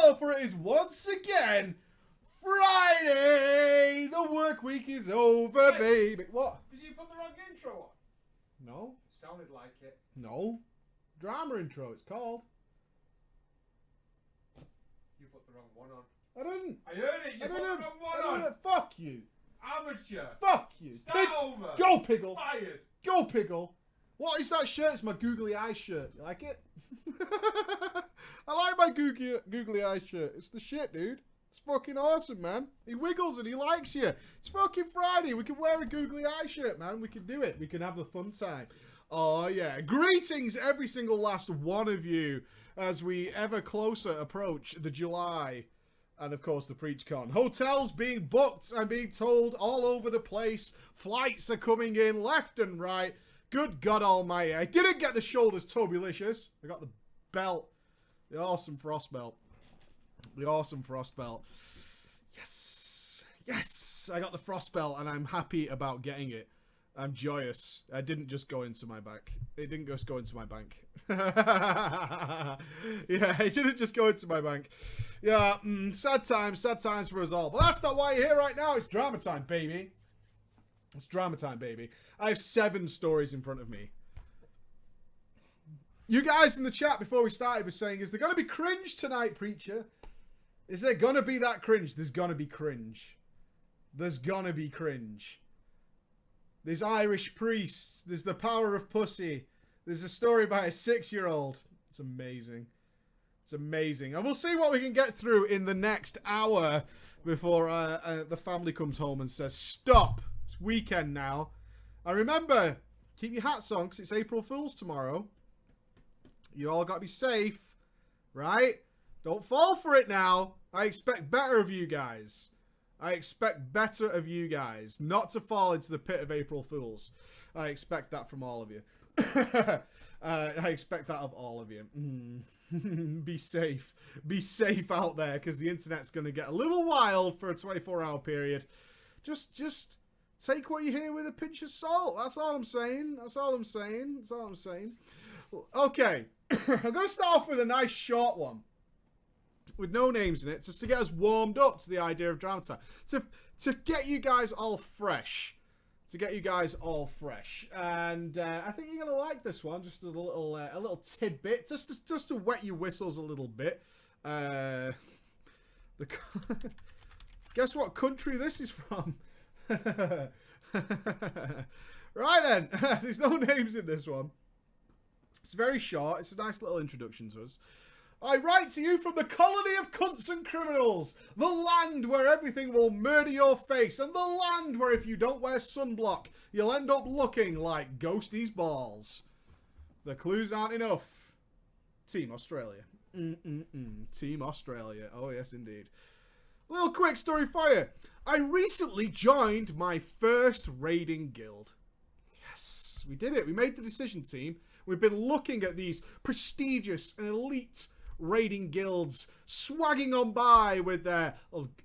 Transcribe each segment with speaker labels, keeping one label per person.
Speaker 1: now, for it is once again Friday. The work week is over, baby. What?
Speaker 2: Did you put the wrong intro on?
Speaker 1: No.
Speaker 2: Sounded like it.
Speaker 1: No. Drama intro, it's called.
Speaker 2: You put the wrong one on.
Speaker 1: I didn't.
Speaker 2: I heard it. You put the wrong one on.
Speaker 1: Fuck you.
Speaker 2: Amateur.
Speaker 1: Fuck you.
Speaker 2: Start over.
Speaker 1: Go, Piggle.
Speaker 2: Fired.
Speaker 1: Go, Piggle. What is that shirt? It's my googly eye shirt. You like it? I like my googly eye shirt. It's the shit, dude. It's fucking awesome, man. He wiggles and he likes you. It's fucking Friday. We can wear a googly eye shirt, man. We can do it. We can have the fun time. Oh, yeah. Greetings, every single last one of you, as we ever closer approach the July and, of course, the PreachCon. Hotels being booked, I'm being told, all over the place. Flights are coming in left and right. Good God almighty. I didn't get the shoulders Tobylicious. I got the belt. The awesome frost belt. The awesome frost belt. Yes. Yes. I got the frost belt and I'm happy about getting it. I'm joyous. I didn't just go into my bank. It didn't just go into my bank. Yeah, it didn't just go into my bank. Yeah, sad times for us all. But that's not why you're here right now. It's drama time, baby. It's drama time, baby. I have 7 stories in front of me. You guys in the chat before we started were saying, is there going to be cringe tonight, Preacher? Is there going to be that cringe? There's going to be cringe. There's going to be cringe. There's Irish priests. There's the power of pussy. There's a story by a 6-year-old. It's amazing. It's amazing. And we'll see what we can get through in the next hour before the family comes home and says, stop. It's weekend now. And remember, keep your hats on because it's April Fool's tomorrow. You all got to be safe, right? Don't fall for it now. I expect better of you guys. I expect better of you guys. Not to fall into the pit of April Fools. I expect that from all of you. I expect that of all of you. Be safe. Be safe out there because the internet's going to get a little wild for a 24-hour period. Just take what you hear with a pinch of salt. That's all I'm saying. That's all I'm saying. That's all I'm saying. Okay. I'm going to start off with a nice short one. With no names in it, just to get us warmed up to the idea of drama time. To get you guys all fresh. To get you guys all fresh. And I think you're going to like this one. Just a little tidbit. Just to wet your whistles a little bit. Guess what country this is from? Right then. There's no names in this one. It's very short. It's a nice little introduction to us. I write to you from the colony of cunts and criminals, the land where everything will murder your face, and the land where if you don't wear sunblock, you'll end up looking like Ghosty's balls. The clues aren't enough. Team Australia. Team Australia. Oh, yes, indeed. A little quick story for you. I recently joined my first raiding guild. Yes, we did it. We made the decision, team. We've been looking at these prestigious and elite raiding guilds swagging on by with their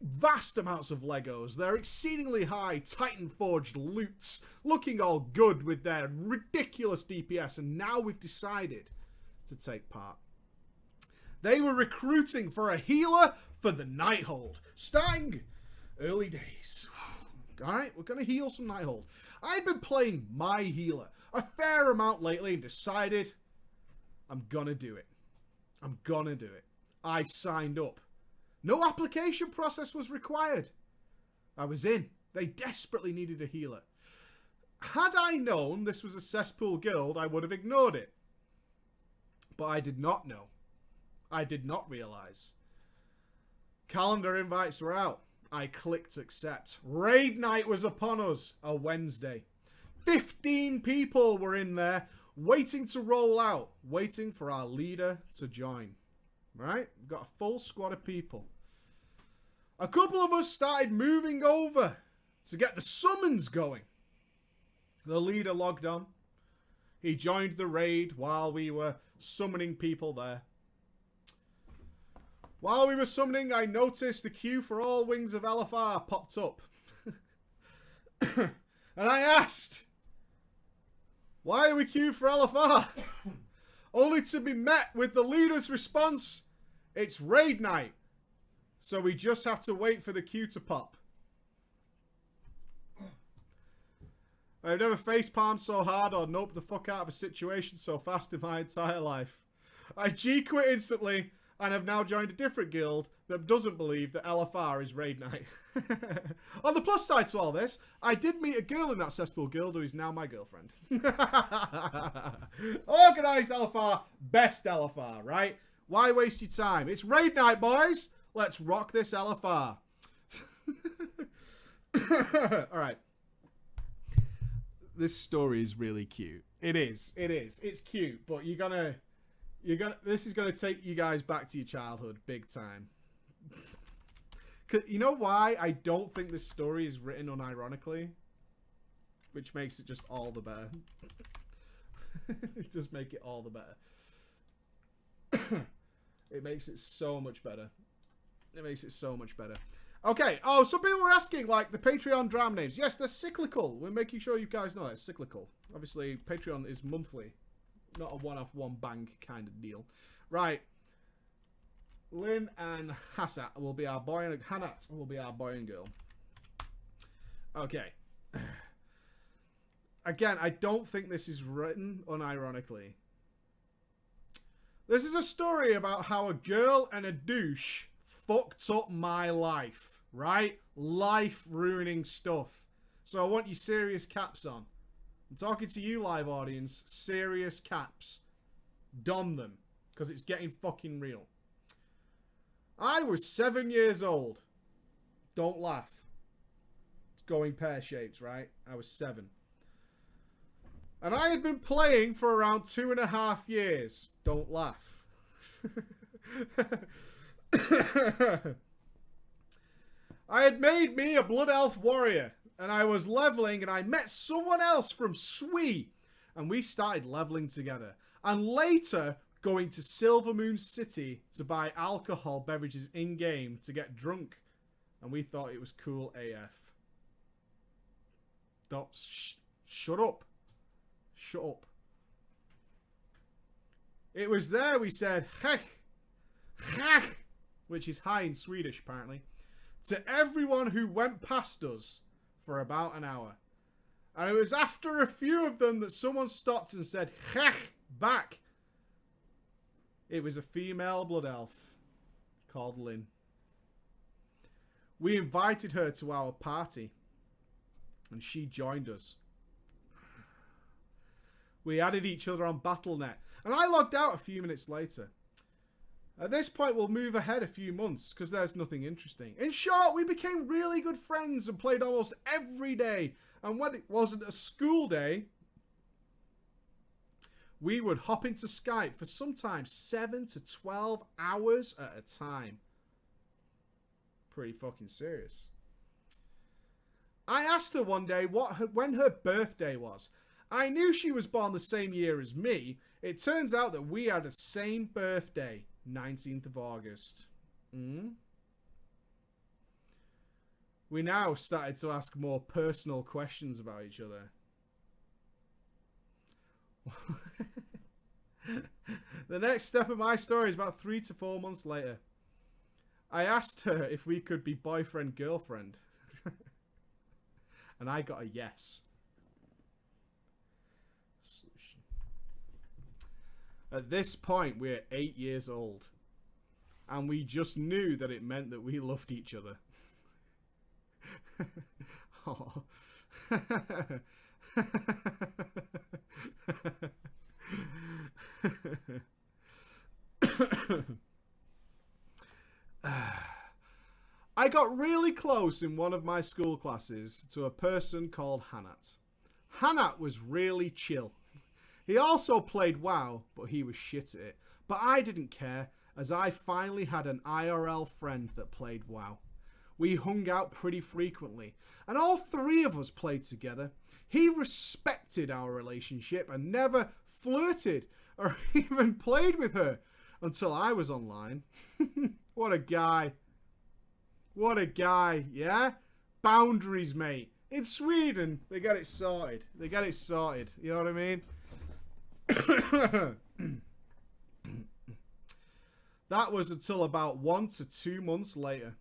Speaker 1: vast amounts of Legos, their exceedingly high Titan forged loots, looking all good with their ridiculous DPS, and now we've decided to take part. They were recruiting for a healer for the Nighthold, starting early days. Alright, we're going to heal some Nighthold. I've been playing my healer a fair amount lately and decided I'm gonna do it. I'm gonna do it. I signed up. No application process was required. I was in. They desperately needed a healer. Had I known this was a cesspool guild, I would have ignored it. But I did not know. I did not realize. Calendar invites were out. I clicked accept. Raid night was upon us. A Wednesday. 15 people were in there waiting to roll out, waiting for our leader to join. Right? We've got a full squad of people. A couple of us started moving over to get the summons going. The leader logged on. He joined the raid while we were summoning people there. While we were summoning, I noticed the queue for all wings of LFR popped up. And I asked, why are we queued for LFR? Only to be met with the leader's response, it's raid night. So we just have to wait for the cue to pop. I've never facepalmed so hard or noped the fuck out of a situation so fast in my entire life. I G-quit instantly and have now joined a different guild that doesn't believe that LFR is raid night. On the plus side to all this, I did meet a girl in that cesspool guild who is now my girlfriend. Organised LFR, best LFR, right? Why waste your time? It's raid night, boys! Let's rock this LFR. Alright. This story is really cute. It is. It is. It's cute, but this is gonna take you guys back to your childhood big time. You know why I don't think this story is written unironically? Which makes it just all the better. Just make it all the better. It makes it so much better. It makes it so much better. Okay. Oh, some people were asking, like, the Patreon drama names. Yes, they're cyclical. We're making sure you guys know it's cyclical. Obviously, Patreon is monthly. Not a one-off, one-bang kind of deal. Right. Lynn and Hassat will be our boy and Hanat will be our boy and girl. Okay. Again, I don't think this is written unironically. This is a story about how a girl and a douche fucked up my life. Right? Life-ruining stuff. So I want you serious caps on. I'm talking to you, live audience. Serious caps. Don them. Because it's getting fucking real. I was 7 years old. Don't laugh. It's going pear-shaped, right? I was 7. And I had been playing for around 2.5 years. Don't laugh. I had made me a Blood Elf warrior. And I was leveling and I met someone else from Swee. And we started leveling together. And later going to Silver Moon City to buy alcohol beverages in-game to get drunk. And we thought it was cool AF. Shut up. Shut up. It was there we said, hech, hech, which is hi in Swedish apparently, to everyone who went past us for about an hour. And it was after a few of them that someone stopped and said, hech, back. It was a female blood elf called Lynn. We invited her to our party and she joined us. We added each other on Battle.net and I logged out a few minutes later. At this point we'll move ahead a few months because there's nothing interesting. In short, we became really good friends and played almost every day. And when it wasn't a school day, we would hop into Skype for sometimes 7 to 12 hours at a time. Pretty fucking serious. I asked her one day when her birthday was. I knew she was born the same year as me. It turns out that we had the same birthday, 19th of August. We now started to ask more personal questions about each other. The next step of my story is about 3 to 4 months later. I asked her if we could be boyfriend-girlfriend. And I got a yes. At this point, we're 8 years old. And we just knew that it meant that we loved each other. Oh. I got really close in one of my school classes to a person called Hanat. Hanat was really chill. He also played WoW, but he was shit at it. But I didn't care, as I finally had an IRL friend that played WoW. We hung out pretty frequently, and all 3 of us played together. He respected our relationship and never flirted or even played with her until I was online. What a guy. What a guy, yeah? Boundaries, mate. In Sweden, they get it sorted. They get it sorted. You know what I mean? The That was until about 1 to 2 months later.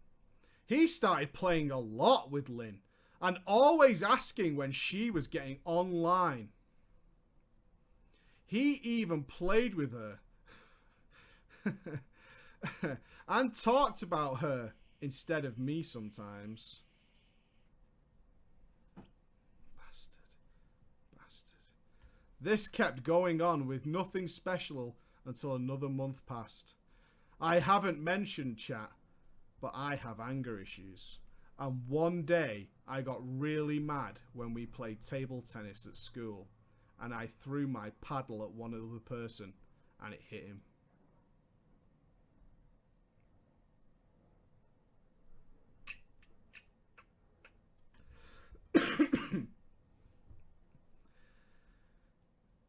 Speaker 1: He started playing a lot with Lynn and always asking when she was getting online. He even played with her and talked about her instead of me sometimes. Bastard. This kept going on with nothing special until another month passed. I haven't mentioned chat, but I have anger issues. And one day I got really mad when we played table tennis at school and I threw my paddle at one other person and it hit him.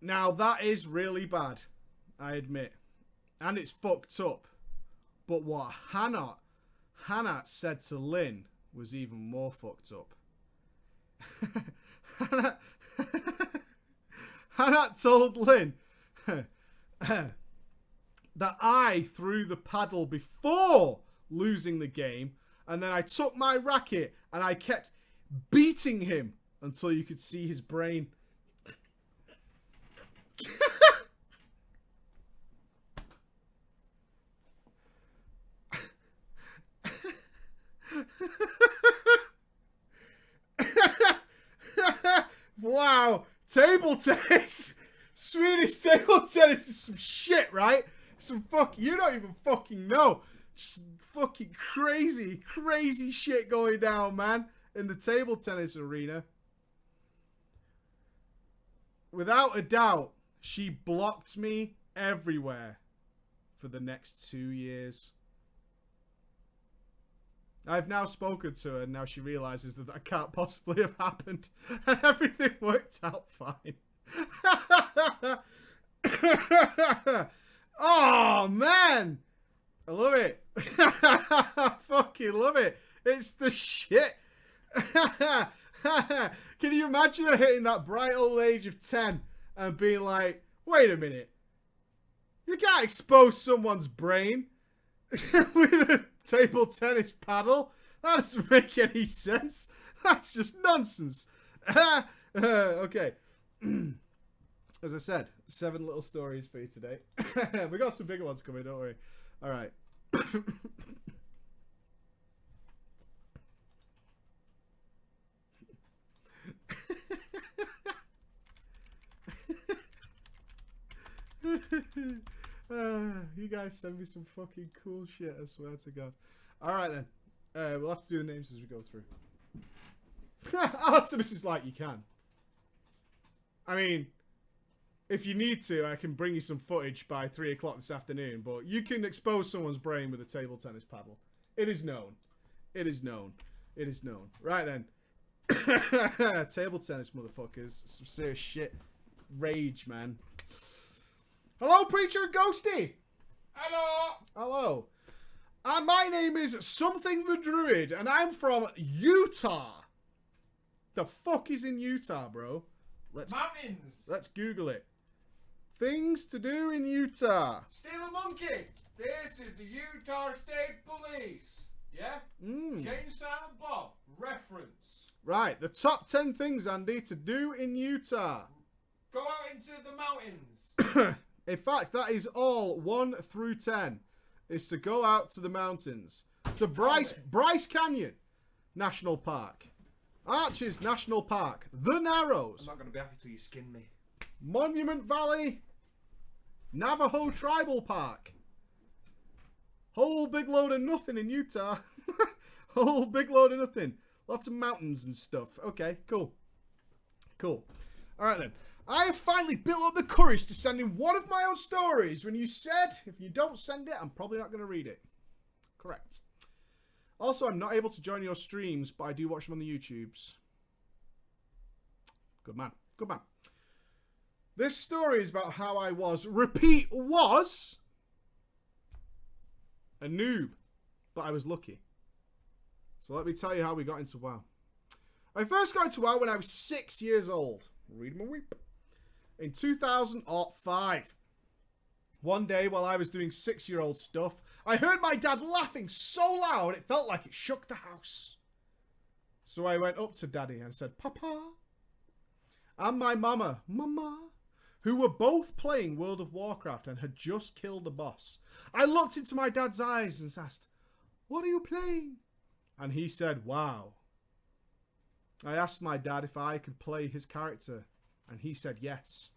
Speaker 1: Now that is really bad, I admit. And it's fucked up. But what Hannah said to Lynn was even more fucked up. Hannah told Lynn that I threw the paddle before losing the game, and then I took my racket and I kept beating him until you could see his brain. Wow, table tennis, Swedish table tennis is some shit, right? You don't even fucking know. Just fucking crazy shit going down, man, in the table tennis arena. Without a doubt, she blocked me everywhere for the next 2 years. I've now spoken to her, and now she realizes that that can't possibly have happened, and everything worked out fine. Oh, man! I love it. I fucking love it. It's the shit. Can you imagine her hitting that bright old age of 10 and being like, wait a minute. You can't expose someone's brain with a table tennis paddle. That doesn't make any sense. That's just nonsense. Okay. As I said, 7 little stories for you today. We got some bigger ones coming, don't worry. All right. You guys send me some fucking cool shit, I swear to God. Alright then. We'll have to do the names as we go through. Artemis is like, you can. I mean, if you need to, I can bring you some footage by 3 o'clock this afternoon, but you can expose someone's brain with a table tennis paddle. It is known. It is known. It is known. Right then. Table tennis, motherfuckers. Some serious shit. Rage, man. Hello, Preacher Ghosty.
Speaker 2: Hello.
Speaker 1: Hello. My name is Something the Druid, and I'm from Utah. The fuck is in Utah, bro?
Speaker 2: Mountains.
Speaker 1: Let's Google it. Things to do in Utah.
Speaker 2: Steal a monkey. This is the Utah State Police. Yeah? Jane Silent Bob. Reference.
Speaker 1: Right, the top 10 things, Andy, to do in Utah.
Speaker 2: Go out into the mountains.
Speaker 1: In fact, that is all 1 through 10. Is to go out to the mountains. To Bryce Canyon National Park. Arches National Park. The Narrows.
Speaker 2: I'm not going to be happy till you skin me.
Speaker 1: Monument Valley. Navajo Tribal Park. Whole big load of nothing in Utah. Whole big load of nothing. Lots of mountains and stuff. Okay, cool. Cool. Alright then. I have finally built up the courage to send in one of my own stories when you said, if you don't send it, I'm probably not going to read it. Correct. Also, I'm not able to join your streams, but I do watch them on the YouTubes. Good man. Good man. This story is about how I was, repeat, was a noob, but I was lucky. So let me tell you how we got into WoW. I first got into WoW when I was 6 years old. Read my weep. In 2005. One day while I was doing 6-year-old stuff, I heard my dad laughing so loud it felt like it shook the house. So I went up to Daddy and said, Papa, and my Mama, who were both playing World of Warcraft and had just killed a boss. I looked into my dad's eyes and asked, what are you playing? And he said, WoW. I asked my dad if I could play his character, and he said yes.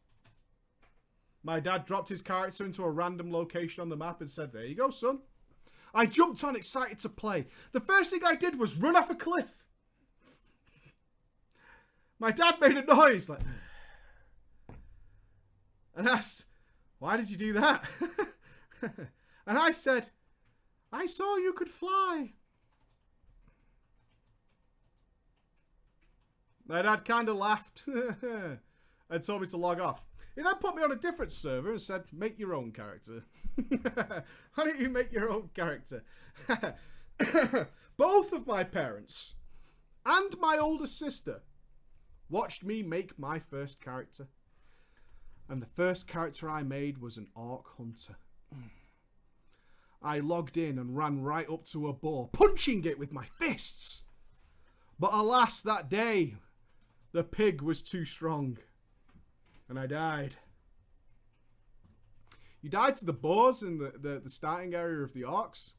Speaker 1: My dad dropped his character into a random location on the map and said, there you go, son. I jumped on, excited to play. The first thing I did was run off a cliff. My dad made a noise like, and asked, why did you do that? And I said, I saw you could fly. My dad kind of laughed and told me to log off. He then put me on a different server and said, make your own character. Why don't you make your own character? Both of my parents and my older sister watched me make my first character. And the first character I made was an orc hunter. I logged in and ran right up to a boar, punching it with my fists. But alas, that day, the pig was too strong. And I died. You died to the boars in the starting area of the orcs?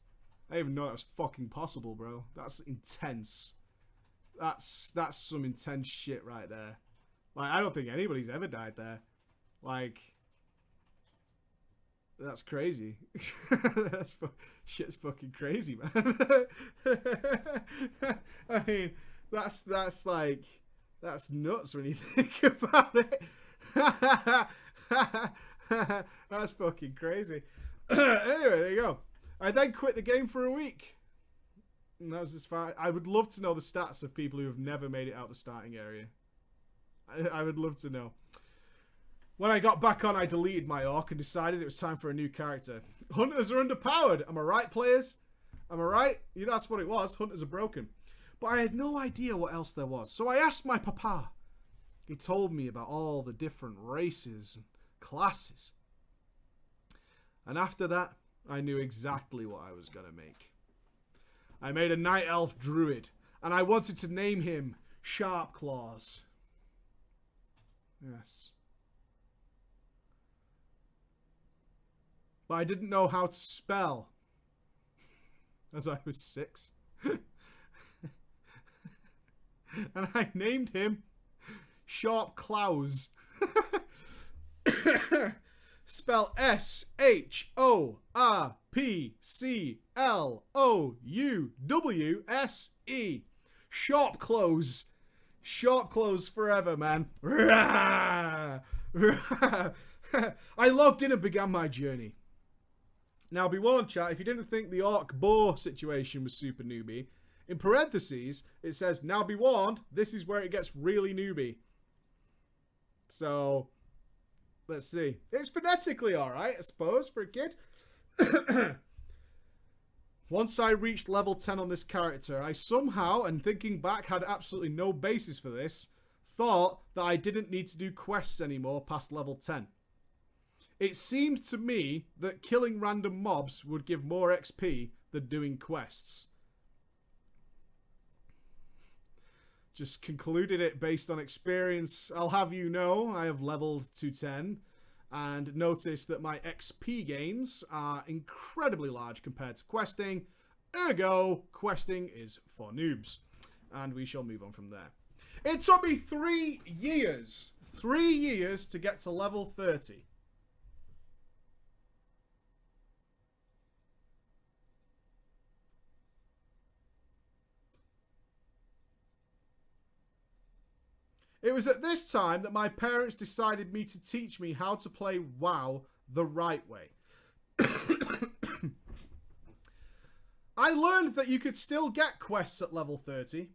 Speaker 1: I didn't even know that was fucking possible, bro. That's intense. That's some intense shit right there. Like, I don't think anybody's ever died there. Like, that's crazy. Shit's fucking crazy, man. I mean, that's like, that's nuts when you think about it. That's fucking crazy. Anyway, there you go. I then quit the game for a week. And that was as far. I would love to know the stats of people who have never made it out the starting area. I would love to know. When I got back on, I deleted my orc and decided it was time for a new character. Hunters are underpowered. Am I right, players? Am I right? You know, that's what it was. Hunters are broken. But I had no idea what else there was. So I asked my papa. He told me about all the different races and classes. And after that, I knew exactly what I was going to make. I made a night elf druid. And I wanted to name him Sharp Claws. Yes. But I didn't know how to spell. As I was 6. And I named him Sharp Claws. Spell SHORPCLOUWSE. Sharp Claws. Sharp Claws forever, man. I logged in and began my journey. Now, be warned, chat, if you didn't think the orc boar situation was super newbie, in parentheses, it says, now be warned, this is where it gets really newbie. So, let's see. It's phonetically alright, I suppose, for a kid. Once I reached level 10 on this character, I somehow, and thinking back, had absolutely no basis for this, thought that I didn't need to do quests anymore past level 10. It seemed to me that killing random mobs would give more XP than doing quests. Just concluded it based on experience. I'll have you know I have leveled to 10 and noticed that my XP gains are incredibly large compared to questing. Ergo, questing is for noobs. And we shall move on from there. It took me 3 years. 3 years to get to level 30. It was at this time that my parents decided me to teach me how to play WoW the right way. I learned that you could still get quests at level 30.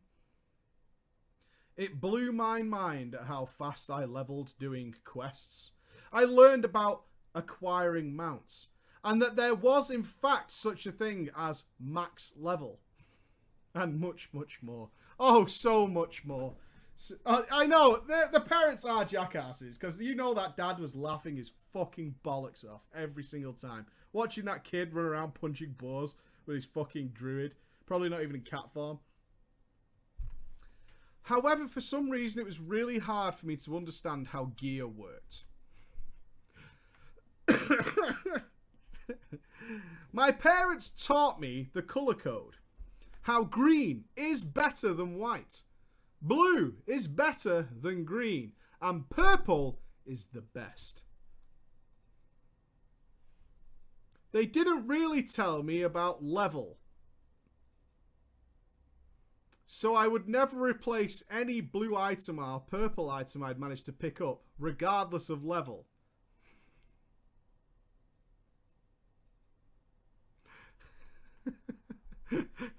Speaker 1: It blew my mind at how fast I leveled doing quests. I learned about acquiring mounts, and that there was in fact such a thing as max level. And much, much more. Oh, so much more. I know, the parents are jackasses, because you know that dad was laughing his fucking bollocks off every single time. Watching that kid run around punching boars with his fucking druid. Probably not even in cat form. However, for some reason, it was really hard for me to understand how gear worked. My parents taught me the colour code. How green is better than white. Blue is better than green. And purple is the best. They didn't really tell me about level. So I would never replace any blue item or purple item I'd managed to pick up, regardless of level.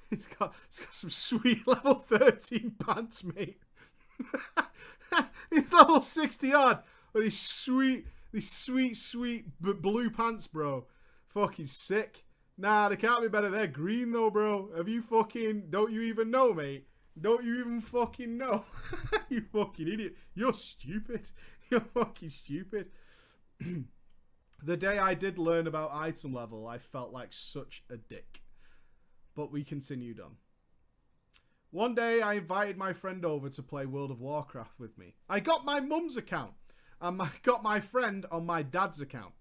Speaker 1: He's got some sweet level 13 pants, mate. He's level 60 odd with these sweet blue pants, bro. Fucking sick. Nah, they can't be better. They're green though, bro. Have you fucking... Don't you even know, mate? Don't you even fucking know? You fucking idiot. You're stupid. You're fucking stupid. The day I did learn about item level, I felt like such a dick. But we continued on. One day, I invited my friend over to play World of Warcraft with me. I got my mum's account, and I got my friend on my dad's account.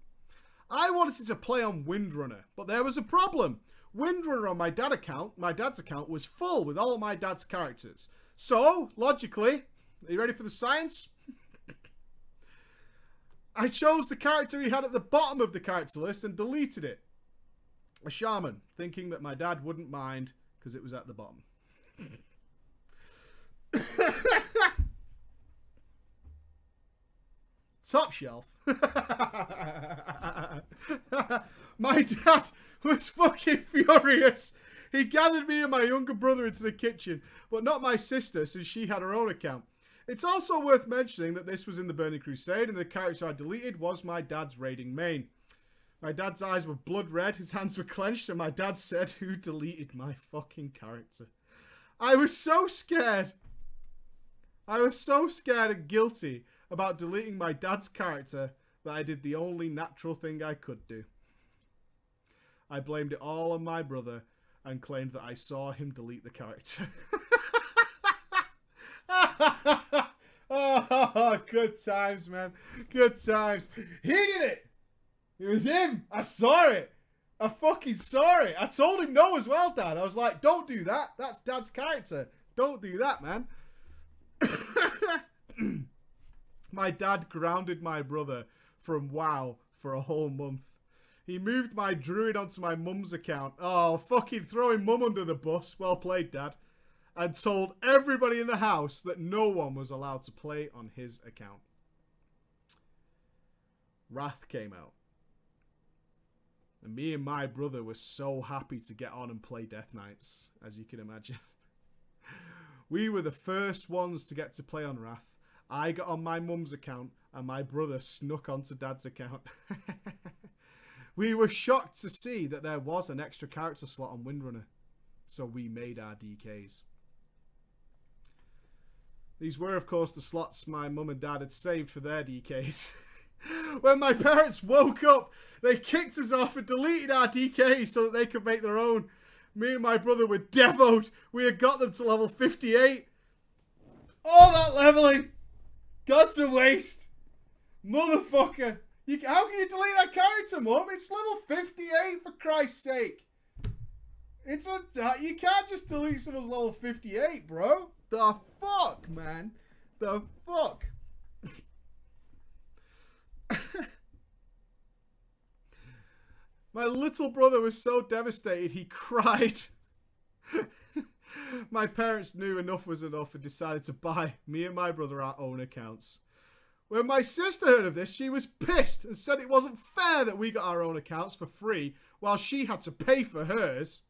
Speaker 1: I wanted to play on Windrunner, but there was a problem. Windrunner on my dad's account was full with all my dad's characters. So, logically, are you ready for the science? I chose the character he had at the bottom of the character list and deleted it. A shaman, thinking that my dad wouldn't mind because it was at the bottom. Top shelf. My dad was fucking furious. He gathered me and my younger brother into the kitchen, but not my sister since she had her own account. It's also worth mentioning that this was in the Burning Crusade and the character I deleted was my dad's raiding main. My dad's eyes were blood red, his hands were clenched, and my dad said, "Who deleted my fucking character?" I was so scared. I was so scared and guilty about deleting my dad's character that I did the only natural thing I could do. I blamed it all on my brother and claimed that I saw him delete the character. Oh, good times, man. Good times. He did it! It was him. I saw it. I fucking saw it. I told him no as well, Dad. I was like, don't do that. That's Dad's character. Don't do that, man. My dad grounded my brother from WoW for a whole month. He moved my druid onto my mum's account. Oh, fucking throwing mum under the bus. Well played, Dad. And told everybody in the house that no one was allowed to play on his account. Wrath came out. And me and my brother were so happy to get on and play Death Knights, as you can imagine. We were the first ones to get to play on Wrath. I got on my mum's account, and my brother snuck onto Dad's account. We were shocked to see that there was an extra character slot on Windrunner, so we made our DKs. These were, of course, the slots my mum and dad had saved for their DKs. When my parents woke up, they kicked us off and deleted our DKs so that they could make their own. Me and my brother were devoed. We had got them to level 58. All that leveling. God's a waste. Motherfucker. How can you delete that character, Mum? It's level 58, for Christ's sake. You can't just delete someone's level 58, bro. The fuck, man? The fuck? My little brother was so devastated he cried. My parents knew enough was enough and decided to buy me and my brother our own accounts. When my sister heard of this, she was pissed and said it wasn't fair that we got our own accounts for free while she had to pay for hers.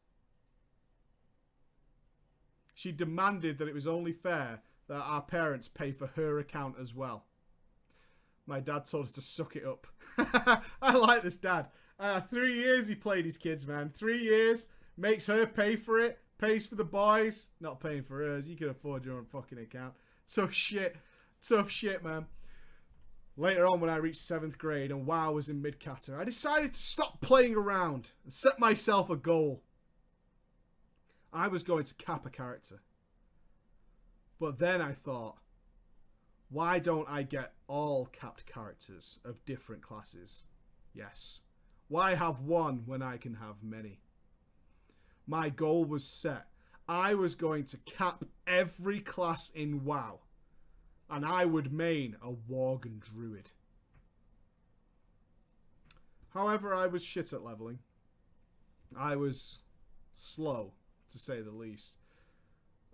Speaker 1: She demanded that it was only fair that our parents pay for her account as well. My dad told her to suck it up. I like this dad. 3 years he played his kids, man. 3 years. Makes her pay for it. Pays for the boys. Not paying for hers. You can afford your own fucking account. Tough shit. Tough shit, man. Later on, when I reached 7th grade and WoW was in mid-cata, I decided to stop playing around and set myself a goal. I was going to cap a character. But then I thought, why don't I get all capped characters of different classes? Yes. Why have one when I can have many? My goal was set. I was going to cap every class in WoW. And I would main a Worgen Druid. However, I was shit at leveling. I was slow, to say the least.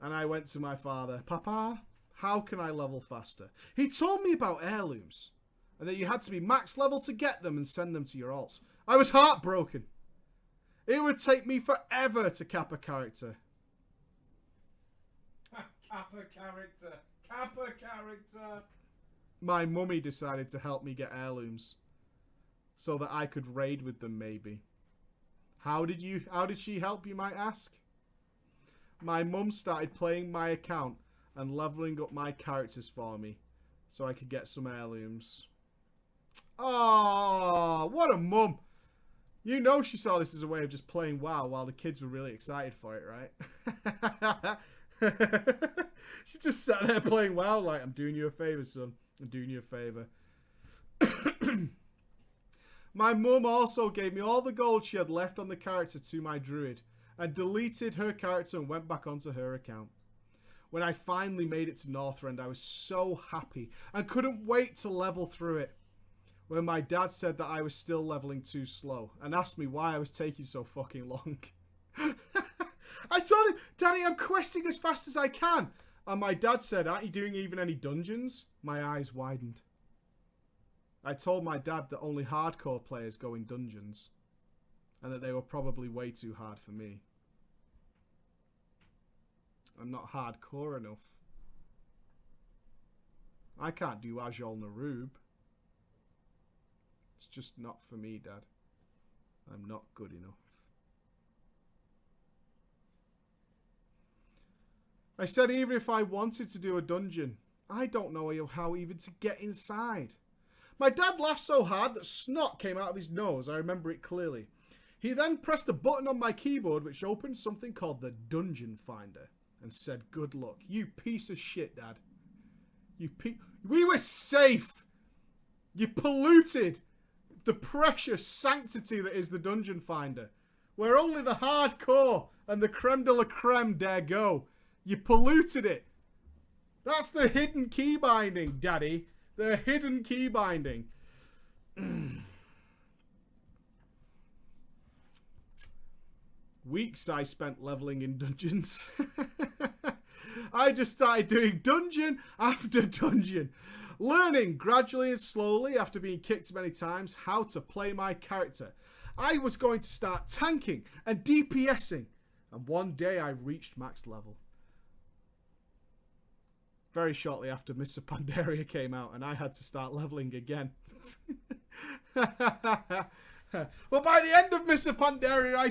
Speaker 1: And I went to my father, Papa, how can I level faster? He told me about heirlooms, and that you had to be max level to get them and send them to your alts. I was heartbroken. It would take me forever to cap a character.
Speaker 2: Cap a character. Cap a character.
Speaker 1: My mummy decided to help me get heirlooms, so that I could raid with them maybe. How did she help, you might ask? My mum started playing my account and leveling up my characters for me, so I could get some heirlooms. Oh, what a mum. You know she saw this as a way of just playing WoW while the kids were really excited for it, right? She just sat there playing WoW like, I'm doing you a favour, son. I'm doing you a favour. My mum also gave me all the gold she had left on the character to my druid and deleted her character and went back onto her account. When I finally made it to Northrend, I was so happy and couldn't wait to level through it. When my dad said that I was still leveling too slow and asked me why I was taking so fucking long. I told him, Daddy, I'm questing as fast as I can. And my dad said, aren't you doing even any dungeons? My eyes widened. I told my dad that only hardcore players go in dungeons. And that they were probably way too hard for me. I'm not hardcore enough. I can't do Ajol Narub. It's just not for me, Dad. I'm not good enough. I said even if I wanted to do a dungeon, I don't know how even to get inside. My dad laughed so hard that snot came out of his nose. I remember it clearly. He then pressed a button on my keyboard which opened something called the Dungeon Finder and said, good luck. You piece of shit, Dad. We were safe. You polluted the precious sanctity that is the Dungeon Finder, where only the hardcore and the creme de la creme dare go. You polluted it. That's the hidden key binding, Daddy. The hidden key binding. Weeks I spent leveling in dungeons. I just started doing dungeon after dungeon, learning gradually and slowly after being kicked many times how to play my character. I was going to start tanking and DPSing, and one day I reached max level. Very shortly after Mr. Pandaria came out and I had to start leveling again. But by the end of Mr. Pandaria, I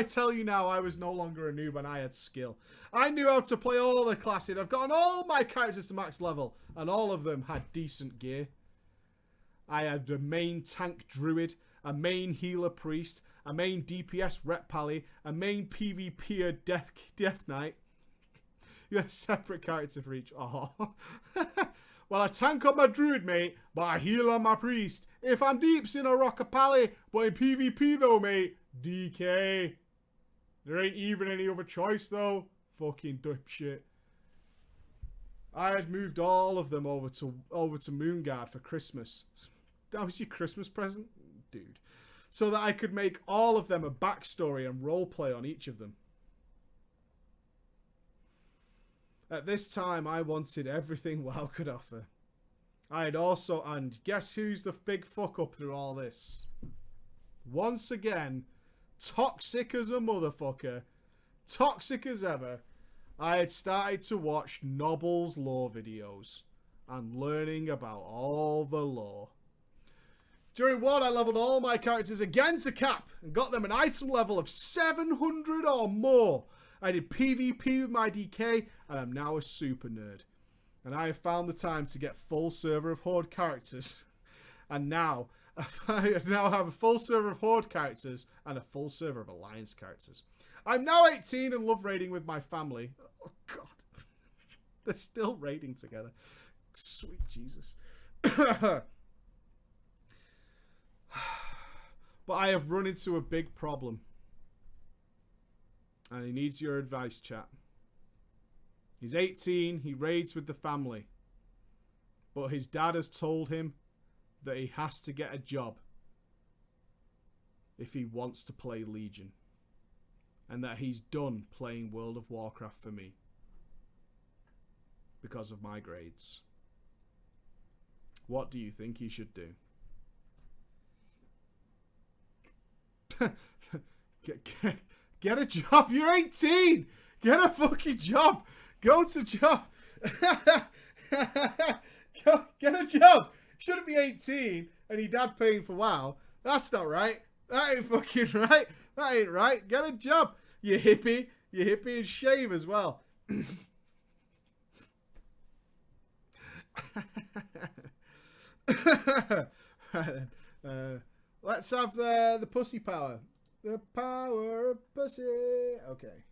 Speaker 1: tell you now, I was no longer a noob and I had skill. I knew how to play all the classes. I've gotten all my characters to max level and all of them had decent gear. I had a main tank druid, a main healer priest, a main DPS rep pally, a main PvPer death knight. You have a separate character for each. Oh. Well, I tank on my druid, mate, but I heal on my priest. If I'm deeps in a rock a pally, but in PvP though, mate, DK. There ain't even any other choice though. Fucking dipshit. I had moved all of them over to Moonguard for Christmas. That was your Christmas present? Dude. So that I could make all of them a backstory and roleplay on each of them. At this time, I wanted everything WoW could offer. I had also, and guess who's the big fuck up through all this? Once again, toxic as a motherfucker, toxic as ever, I had started to watch Nobble's lore videos and learning about all the lore. During WoD, I leveled all my characters again to cap and got them an item level of 700 or more. I did PvP with my DK and I'm now a super nerd. And I have found the time to get full server of Horde characters. And now, I now have a full server of Horde characters and a full server of Alliance characters. I'm now 18 and love raiding with my family. Oh, God. They're still raiding together. Sweet Jesus. But I have run into a big problem. And he needs your advice, chat. He's 18, he raids with the family. But his dad has told him that he has to get a job if he wants to play Legion. And that he's done playing World of Warcraft for me. Because of my grades. What do you think he should do? Get a job. You're 18. Get a fucking job. Go to job. Get a job. Shouldn't be 18 and your dad paying for WoW. That's not right. That ain't fucking right. That ain't right. Get a job. You hippie. You hippie and shave as well. Let's have the pussy power. The power of pussy. Okay.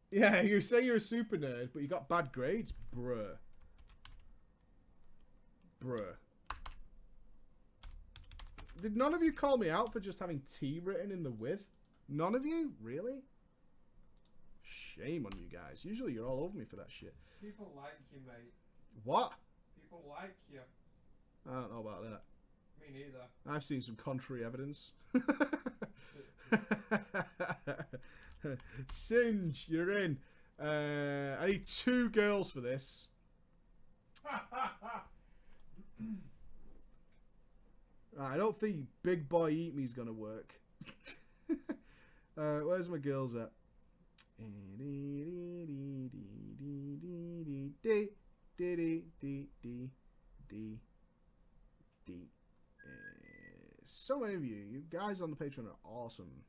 Speaker 1: Yeah, you say you're a super nerd, but you got bad grades? Bruh. Bruh. Did none of you call me out for just having T written in the with? None of you? Really? Shame on you guys. Usually you're all over me for that shit.
Speaker 2: People like you, mate.
Speaker 1: What?
Speaker 2: People like you.
Speaker 1: I don't know about that.
Speaker 2: Me neither.
Speaker 1: I've seen some contrary evidence. Singe, you're in. I need 2 girls for this. I don't think Big Boy Eat Me's gonna work. Where's my girls at? So many of you guys on the Patreon are awesome.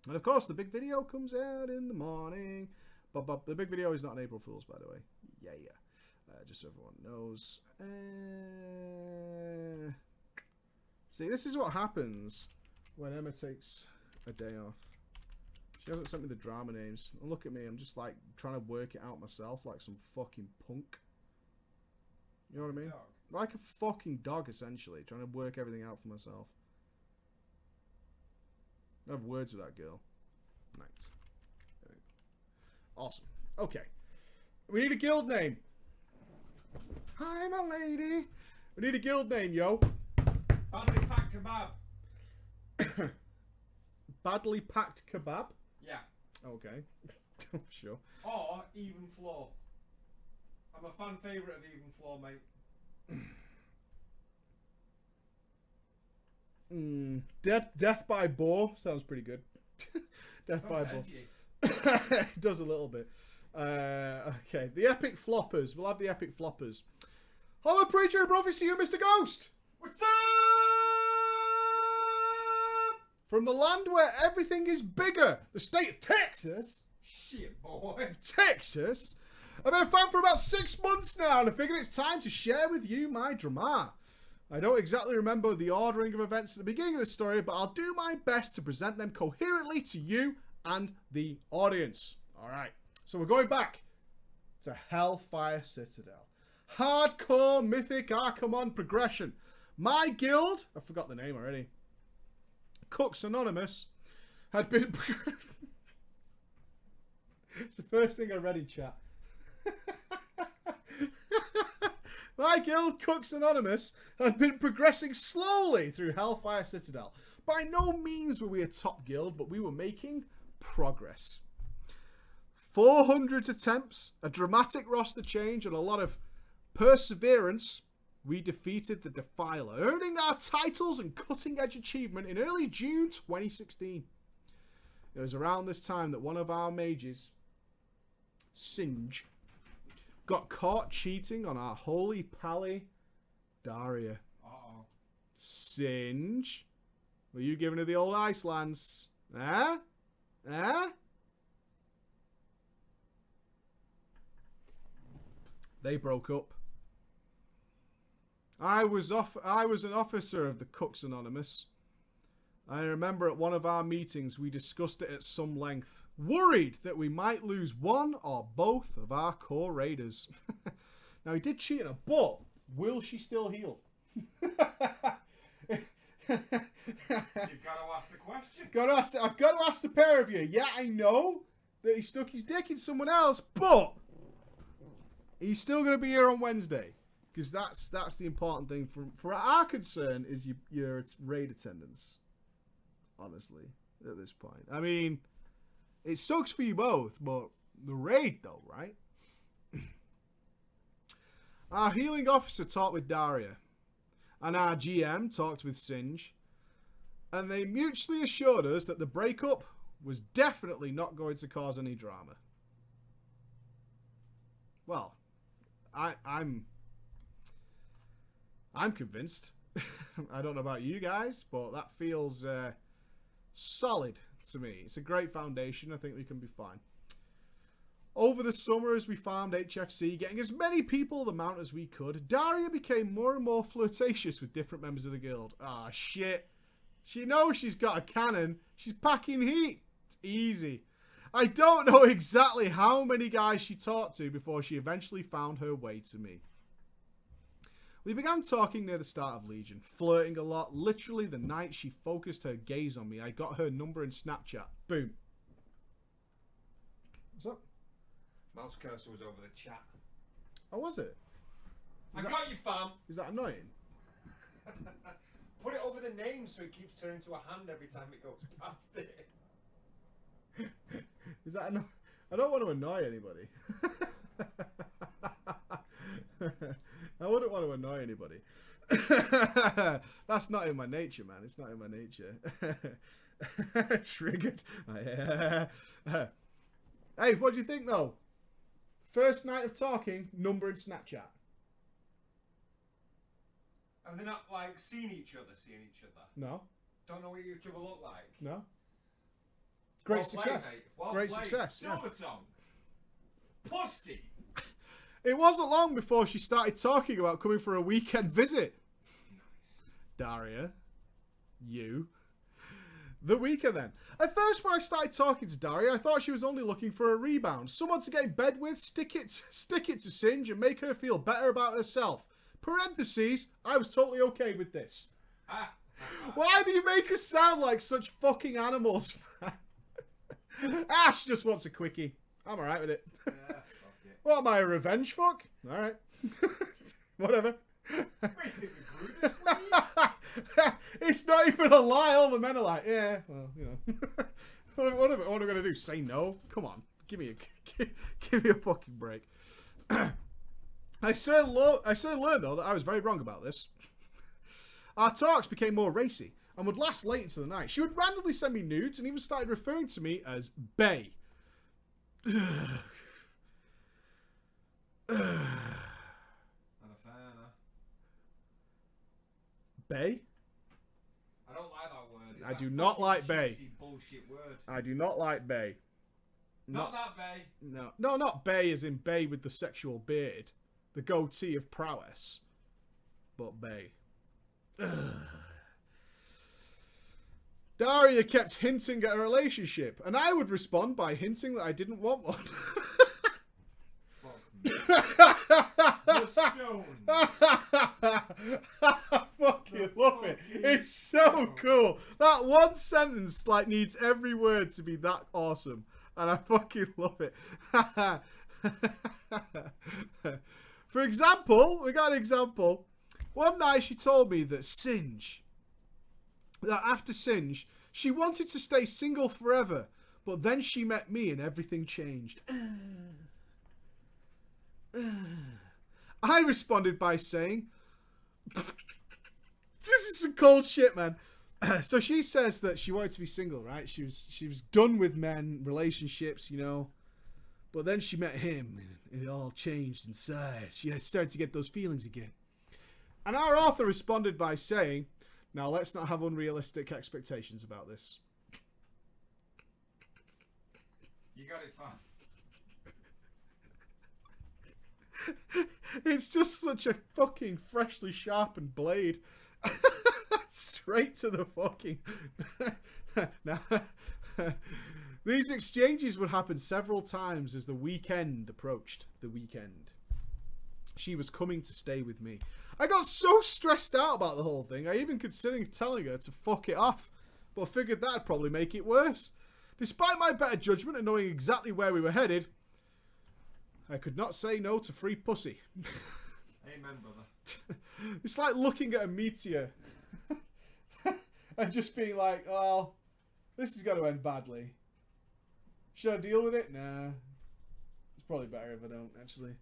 Speaker 1: And of course, the big video comes out in the morning. But the big video is not an April Fool's, by the way. Yeah. Just so everyone knows. See, this is what happens when Emma takes a day off. She hasn't sent me the drama names. And look at me, I'm just like trying to work it out myself like some fucking punk. You know what I mean?
Speaker 2: Dog.
Speaker 1: Like a fucking dog, essentially. Trying to work everything out for myself. I have words with that girl. Nice. Awesome. Okay. We need a guild name. Hi, my lady. We need a guild name, yo.
Speaker 2: Badly packed kebab.
Speaker 1: Badly packed kebab?
Speaker 2: Yeah.
Speaker 1: Okay. Sure.
Speaker 2: Or even floor. I'm a fan favourite of even floor, mate.
Speaker 1: Death by boar sounds pretty good. Death by boar. It does a little bit. Okay, the epic floppers. We'll have the epic floppers. Hello, preacher, prophecy, you, Mr. Ghost.
Speaker 2: What's up?
Speaker 1: From the land where everything is bigger, the state of Texas.
Speaker 2: Shit, boy.
Speaker 1: Texas. I've been a fan for about 6 months now, and I figured it's time to share with you my drama. I don't exactly remember the ordering of events at the beginning of the story, but I'll do my best to present them coherently to you and the audience. Alright, so we're going back to Hellfire Citadel. Hardcore Mythic Archimon progression. My guild, I forgot the name already, Cooks Anonymous, had been... It's the first thing I read in chat. My guild, Cooks Anonymous, had been progressing slowly through Hellfire Citadel. By no means were we a top guild, but we were making progress. 400 attempts, a dramatic roster change, and a lot of perseverance, we defeated the Defiler, earning our titles and cutting-edge achievement in early June 2016. It was around this time that one of our mages, Singe, got caught cheating on our holy pally, Daria.
Speaker 2: Uh-oh.
Speaker 1: Singe, were you giving her the old Icelands? Eh? Eh? They broke up. I was an officer of the Cooks Anonymous. I remember at one of our meetings we discussed it at some length, worried that we might lose one or both of our core raiders. Now, he did cheat on her, but will she still heal?
Speaker 2: You've got to ask the question.
Speaker 1: I've got to ask the pair of you. Yeah, I know that he stuck his dick in someone else, but he's still going to be here on Wednesday. Because that's the important thing for our concern is your raid attendance. Honestly, at this point. I mean, it sucks for you both, but the raid though, right? Our healing officer talked with Daria, and our GM talked with Singe, and they mutually assured us that the breakup was definitely not going to cause any drama. Well, I'm convinced. I don't know about you guys, but that feels solid to me. It's a great foundation. I think we can be fine. Over the summer, as we farmed HFC, getting as many people the mount as we could, Daria became more and more flirtatious with different members of the guild. Ah, shit. She knows she's got a cannon. She's packing heat. It's easy. I don't know exactly how many guys she talked to before she eventually found her way to me. We began talking near the start of Legion, flirting a lot. Literally the night she focused her gaze on me, I got her number in Snapchat. Boom. What's up?
Speaker 2: Mouse cursor was over the chat.
Speaker 1: Oh, was it?
Speaker 2: I got you, fam.
Speaker 1: Is that annoying?
Speaker 2: Put it over the name so it keeps turning to a hand every time it goes past it.
Speaker 1: Is that I don't want to annoy anybody. I wouldn't want to annoy anybody. That's not in my nature, man. It's not in my nature. Triggered. Hey, what do you think, though? First night of talking, number in Snapchat.
Speaker 2: Have they not, like, seen each other?
Speaker 1: No.
Speaker 2: Don't know what each other look like?
Speaker 1: No. Great
Speaker 2: Well
Speaker 1: success.
Speaker 2: played, mate. Well
Speaker 1: Great
Speaker 2: played.
Speaker 1: success.
Speaker 2: Silver tongue. Pusty.
Speaker 1: It wasn't long before she started talking about coming for a weekend visit.
Speaker 2: Nice.
Speaker 1: Daria. You. The weekend then. At first when I started talking to Daria, I thought she was only looking for a rebound. Someone to get in bed with, stick it to Singe and make her feel better about herself. Parentheses, I was totally okay with this. Why do you make us sound like such fucking animals? Ash just wants a quickie. I'm alright with it.
Speaker 2: Yeah, fuck it.
Speaker 1: What am I, a revenge fuck? Alright. Whatever. It's not even a lie. All the men are like, yeah, well, you know. what am I going to do? Say no? Come on. Give me a fucking break. I certainly learned, though, that I was very wrong about this. Our talks became more racy and would last late into the night. She would randomly send me nudes and even started referring to me as Bae.
Speaker 2: Not a fan, huh?
Speaker 1: Bae?
Speaker 2: I don't like that word. It's
Speaker 1: I
Speaker 2: that
Speaker 1: do not
Speaker 2: fucking
Speaker 1: like bae.
Speaker 2: cheesy bullshit word.
Speaker 1: I do not like Bae.
Speaker 2: Not that bae.
Speaker 1: No, not Bae as in Bae with the sexual beard. The goatee of prowess. But Bae. Daria kept hinting at a relationship, and I would respond by hinting that I didn't want one.
Speaker 2: The stones.
Speaker 1: I fucking love it. It's so cool. That one sentence like needs every word to be that awesome, and I fucking love it. For example, we got an example. One night she told me that after Singe, she wanted to stay single forever, but then she met me and everything changed. I responded by saying, this is some cold shit, man. So she says that she wanted to be single, right? She was done with men, relationships, you know. But then she met him and it all changed inside. She started to get those feelings again. And our author responded by saying, now let's not have unrealistic expectations about this.
Speaker 2: You got it, fam.
Speaker 1: It's just such a fucking freshly sharpened blade. Straight to the fucking... Now, these exchanges would happen several times as the weekend approached. The weekend. She was coming to stay with me. I got so stressed out about the whole thing, I even considered telling her to fuck it off, but I figured that'd probably make it worse. Despite my better judgment and knowing exactly where we were headed, I could not say no to free pussy.
Speaker 2: Amen, brother.
Speaker 1: It's like looking at a meteor and just being like, oh, this is going to end badly. Should I deal with it? Nah. It's probably better if I don't, actually.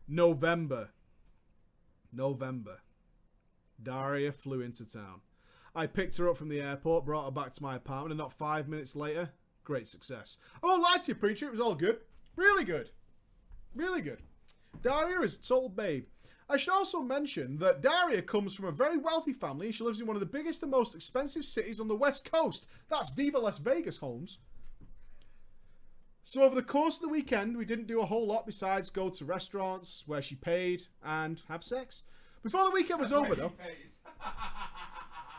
Speaker 1: November. Daria flew into town. I picked her up from the airport, brought her back to my apartment, and not 5 minutes later, great success. I won't lie to you, preacher, it was all good. Really good. Really good. Daria is a total babe. I should also mention that Daria comes from a very wealthy family, and she lives in one of the biggest and most expensive cities on the West Coast. That's Viva Las Vegas, Holmes. So over the course of the weekend, we didn't do a whole lot besides go to restaurants where she paid and have sex. Before the weekend was over, though.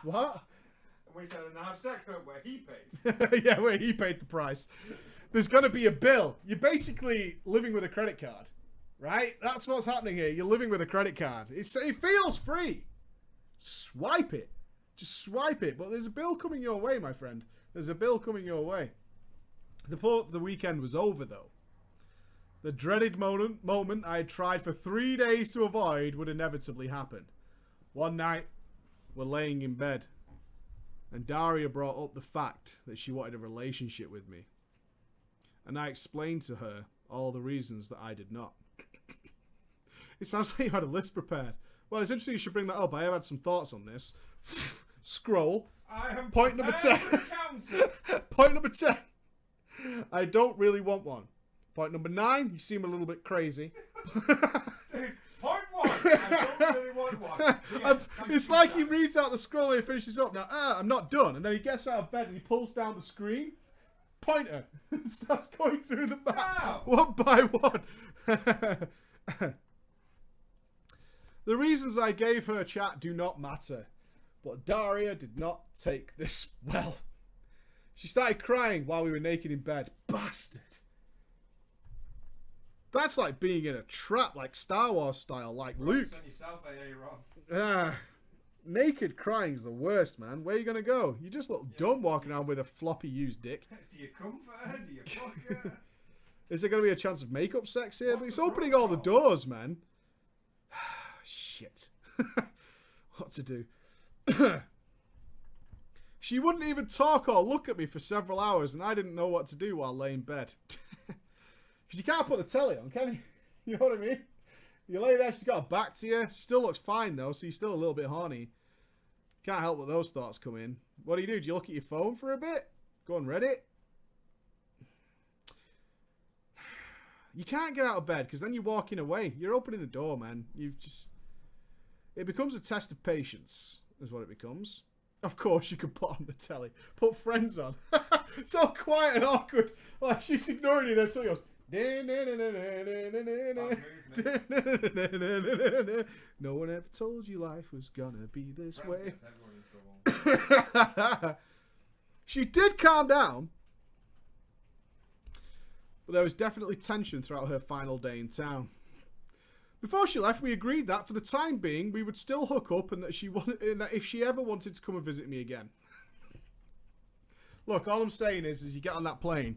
Speaker 1: What?
Speaker 2: And we said, and have sex, don't where he paid.
Speaker 1: Yeah, where he paid the price. There's going to be a bill. You're basically living with a credit card, right? That's what's happening here. You're living with a credit card. It feels free. Swipe it. Just swipe it. But there's a bill coming your way, my friend. There's a bill coming your way. The weekend was over, though. The dreaded moment I had tried for 3 days to avoid would inevitably happen. One night, we're laying in bed, and Daria brought up the fact that she wanted a relationship with me. And I explained to her all the reasons that I did not. It sounds like you had a list prepared. Well, it's interesting you should bring that up. I have had some thoughts on this. Scroll. Point number 10. Point number 10. I don't really want one. Point number 9. You seem a little bit crazy.
Speaker 2: Point 1. I don't really want one. Yeah,
Speaker 1: it's like he reads out the scroll and he finishes up. Now, I'm not done. And then he gets out of bed and he pulls down the screen. Pointer. And starts going through the map. No. One by one. The reasons I gave her, chat, do not matter. But Daria did not take this well. She started crying while we were naked in bed. Bastard. That's like being in a trap, like Star Wars style, like Luke. Naked crying's the worst, man. Where are you going to go? You just look dumb walking around with a floppy used dick.
Speaker 2: Do you comfort her? Do you fuck her?
Speaker 1: Is there going to be a chance of makeup sex here? But it's opening all the doors, man. Shit. What to do? She wouldn't even talk or look at me for several hours, and I didn't know what to do while laying in bed. Because you can't put the telly on, can you? You know what I mean? You lay there, she's got her back to you. She still looks fine, though, so you're still a little bit horny. Can't help but those thoughts come in. What do? Do you look at your phone for a bit? Go on Reddit? You can't get out of bed, because then you're walking away. You're opening the door, man. It becomes a test of patience, is what it becomes. Of course, you could put on the telly. Put Friends on. It's all quiet and awkward. Like, she's ignoring it, and so he goes... No one ever told you life was gonna be this way. She did calm down, but there was definitely tension throughout her final day in town. Before she left, we agreed that for the time being we would still hook up, and that if she ever wanted to come and visit me again. Look, all I'm saying is you get on that plane,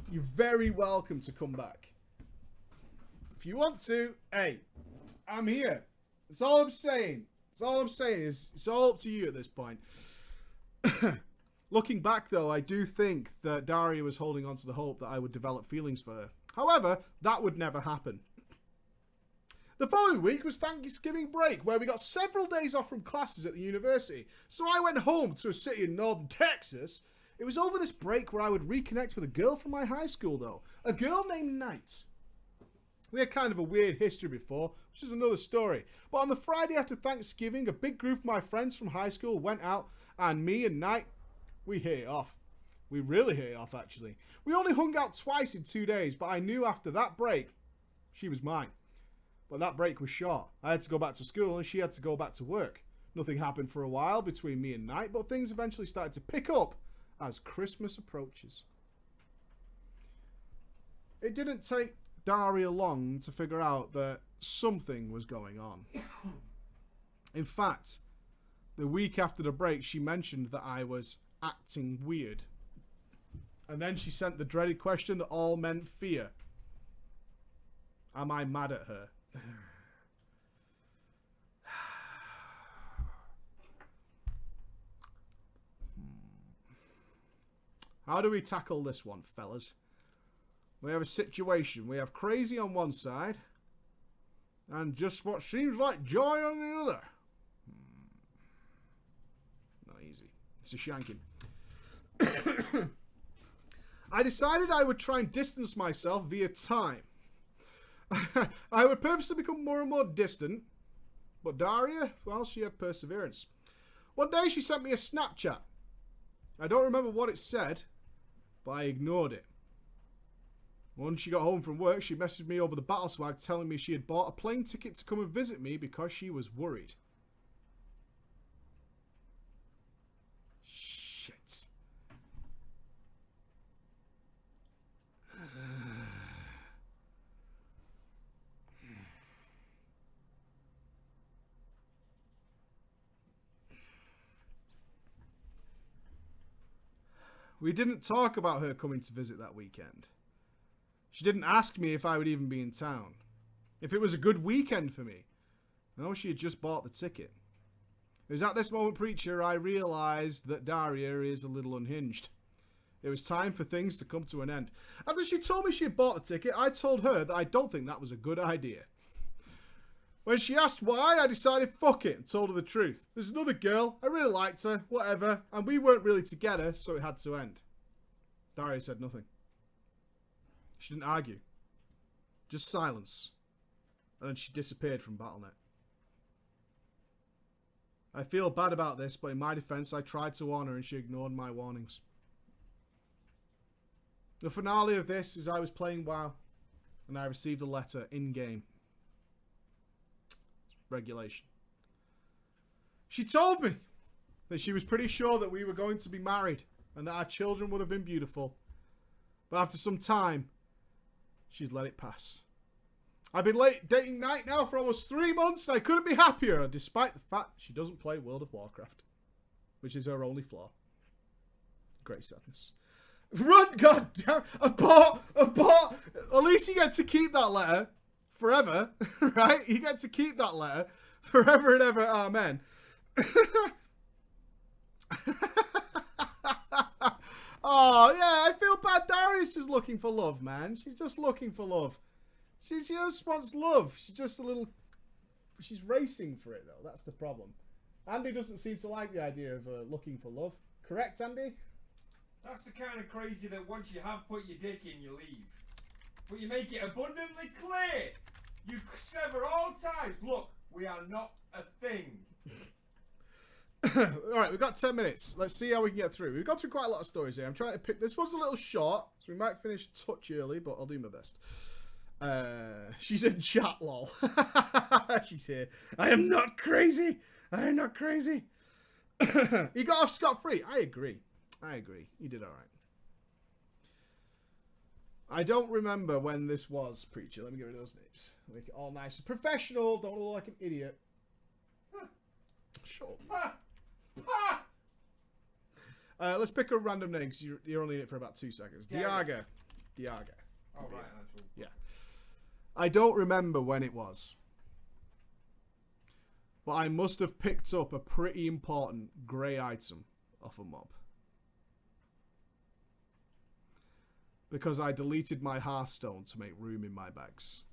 Speaker 1: you're very welcome to come back. If you want to, hey, I'm here. That's all I'm saying. That's all I'm saying is it's all up to you at this point. Looking back, though, I do think that Daria was holding on to the hope that I would develop feelings for her. However, that would never happen. The following week was Thanksgiving break, where we got several days off from classes at the university. So I went home to a city in northern Texas. It was over this break where I would reconnect with a girl from my high school, though. A girl named Knight. We had kind of a weird history before, which is another story. But on the Friday after Thanksgiving, a big group of my friends from high school went out, and me and Knight, we hit it off. We really hit it off, actually. We only hung out twice in 2 days, but I knew after that break, She was mine. But that break was short. I had to go back to school and she had to go back to work. Nothing happened for a while between me and Knight, but things eventually started to pick up as Christmas approaches. It didn't take Daria long to figure out that something was going on. In fact, the week after the break, she mentioned that I was acting weird. And then she sent the dreaded question that all meant fear. Am I mad at her? How do we tackle this one, fellas? We have a situation. We have crazy on one side and just what seems like joy on the other. Not easy. It's a shanking. I decided I would try and distance myself via time. I would purposely become more and more distant. But Daria, well, she had perseverance. One day she sent me a Snapchat. I don't remember what it said, but I ignored it. Once she got home from work, she messaged me over the battle swag telling me she had bought a plane ticket to come and visit me because she was worried. Shit. We didn't talk about her coming to visit that weekend. She didn't ask me if I would even be in town. If it was a good weekend for me. No, she had just bought the ticket. It was at this moment, Preacher, I realised that Daria is a little unhinged. It was time for things to come to an end. After she told me she had bought the ticket, I told her that I don't think that was a good idea. When she asked why, I decided fuck it and told her the truth. There's another girl, I really liked her, whatever, and we weren't really together, so it had to end. Daria said nothing. She didn't argue. Just silence. And then she disappeared from BattleNet. I feel bad about this, but in my defense, I tried to warn her and she ignored my warnings. The finale of this is I was playing WoW and I received a letter in-game. Regulation. She told me that she was pretty sure that we were going to be married and that our children would have been beautiful. But after some time, she's let it pass. I've been dating Knight now for almost 3 months and I couldn't be happier, despite the fact she doesn't play World of Warcraft, which is her only flaw. Great sadness. Run, goddamn! Abort! At least you get to keep that letter forever, right? You get to keep that letter forever and ever. Amen. Oh yeah, I feel bad. Daria's just looking for love, man. She's just looking for love. She just wants love. She's just a little... She's racing for it, though. That's the problem. Andy doesn't seem to like the idea of looking for love. Correct, Andy?
Speaker 2: That's the kind of crazy that once you have put your dick in, you leave. But you make it abundantly clear. You sever all ties. Look, we are not a thing.
Speaker 1: Alright, we've got 10 minutes. Let's see how we can get through. We've gone through quite a lot of stories here. I'm trying to pick... This one's a little short, so we might finish touch early, but I'll do my best. She's in chat, lol. She's here. I am not crazy. I am not crazy. He got off scot-free. I agree. You did alright. I don't remember when this was, Preacher. Let me get rid of those names. Make it all nice and professional. Don't look like an idiot. Shut up. Let's pick a random name because you're only in it for about 2 seconds. Diaga.
Speaker 2: Oh, right.
Speaker 1: Yeah. I don't remember when it was. But I must have picked up a pretty important grey item off a mob. Because I deleted my Hearthstone to make room in my bags.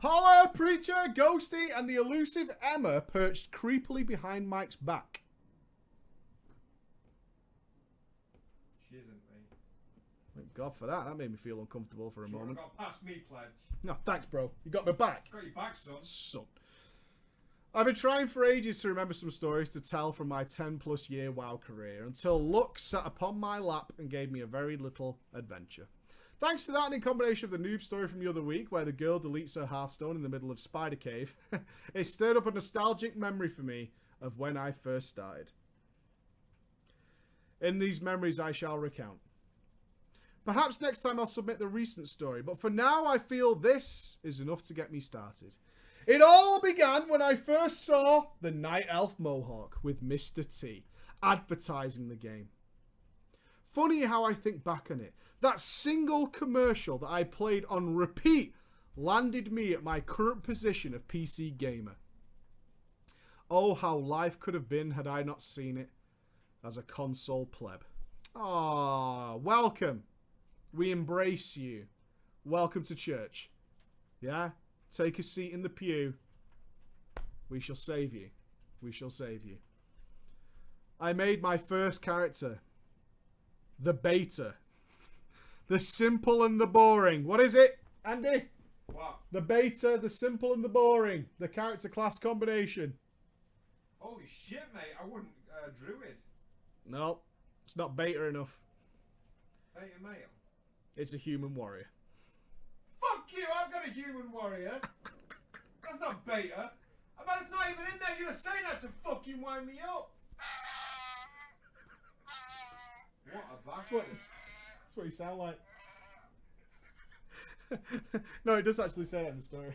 Speaker 1: Holla, Preacher, Ghosty, and the elusive Emma perched creepily behind Mike's back.
Speaker 2: She isn't me.
Speaker 1: Thank God for that. That made me feel uncomfortable for a moment.
Speaker 2: Got past me, pledge.
Speaker 1: No, thanks, bro. You got my back.
Speaker 2: Got your back, son.
Speaker 1: Son. I've been trying for ages to remember some stories to tell from my 10+ year WoW career until luck sat upon my lap and gave me a very little adventure. Thanks to that, and in combination with the noob story from the other week, where the girl deletes her Hearthstone in the middle of Spider Cave, it stirred up a nostalgic memory for me of when I first started. In these memories I shall recount. Perhaps next time I'll submit the recent story, but for now I feel this is enough to get me started. It all began when I first saw the Night Elf Mohawk with Mr. T advertising the game. Funny how I think back on it. That single commercial that I played on repeat landed me at my current position of PC gamer. Oh, how life could have been had I not seen it as a console pleb. Ah, welcome. We embrace you. Welcome to church. Yeah? Take a seat in the pew. We shall save you. We shall save you. I made my first character. The beta. The simple and the boring. What is it, Andy?
Speaker 2: What?
Speaker 1: The beta, the simple and the boring. The character class combination.
Speaker 2: Holy shit, mate. I wouldn't druid.
Speaker 1: No, it's not beta enough.
Speaker 2: Beta male.
Speaker 1: It's a human warrior.
Speaker 2: Fuck you, I've got a human warrior. That's not beta. I bet it's not even in there. You're saying that to fucking wind me up. What a bastard.
Speaker 1: That's what you sound like. No, it does actually say that in the story.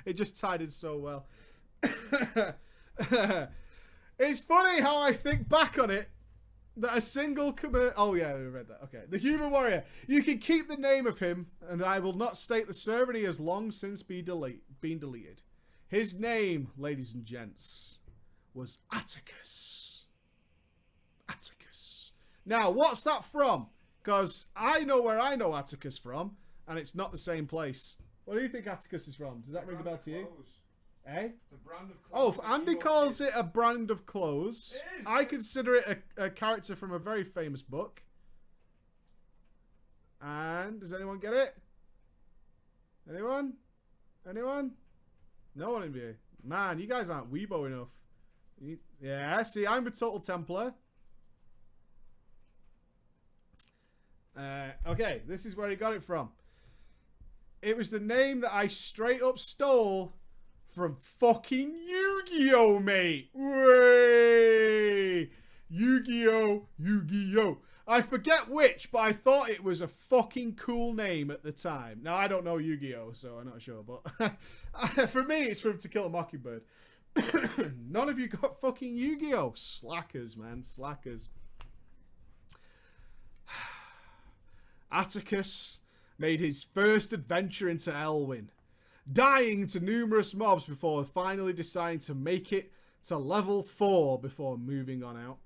Speaker 1: It just tied in so well. It's funny how I think back on it that a single oh yeah, we read that. Okay. The Human Warrior. You can keep the name of him, and I will not state the server, he has long since been deleted. His name, ladies and gents, was Atticus. Atticus. Now, what's that from? Because I know where I know Atticus from, and it's not the same place. What do you think Atticus is from? Does that ring a bell to you? Eh?
Speaker 2: It's a brand of clothes.
Speaker 1: Oh, Andy calls it a brand of clothes.
Speaker 2: It is.
Speaker 1: I consider it a character from a very famous book. And does anyone get it? Anyone? Anyone? No one in here. Man, you guys aren't Weebo enough. Yeah, see, I'm a total Templar. Okay, this is where he got it from. It was the name that I straight up stole from fucking Yu-Gi-Oh, mate. Way! Yu-Gi-Oh, Yu-Gi-Oh. I forget which, but I thought it was a fucking cool name at the time. Now, I don't know Yu-Gi-Oh, so I'm not sure, but for me, it's from To Kill a Mockingbird. None of you got fucking Yu-Gi-Oh. Slackers, man. Slackers. Atticus made his first adventure into Elwyn, dying to numerous mobs before finally deciding to make it to level 4 before moving on out.